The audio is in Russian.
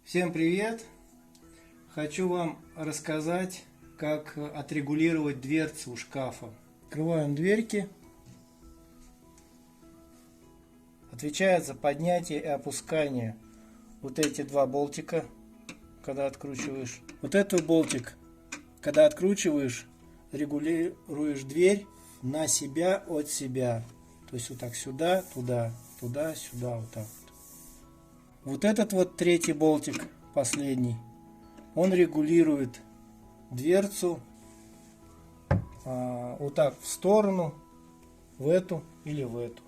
Всем привет! Хочу вам рассказать, как отрегулировать дверцу у шкафа. Открываем дверки. Отвечает за поднятие и опускание вот эти два болтика, когда откручиваешь. Вот этот болтик, когда откручиваешь, регулируешь дверь на себя от себя. То есть вот так сюда, туда, туда, сюда, вот так вот. Вот этот вот третий болтик, последний, он регулирует дверцу вот так в сторону, в эту или в эту.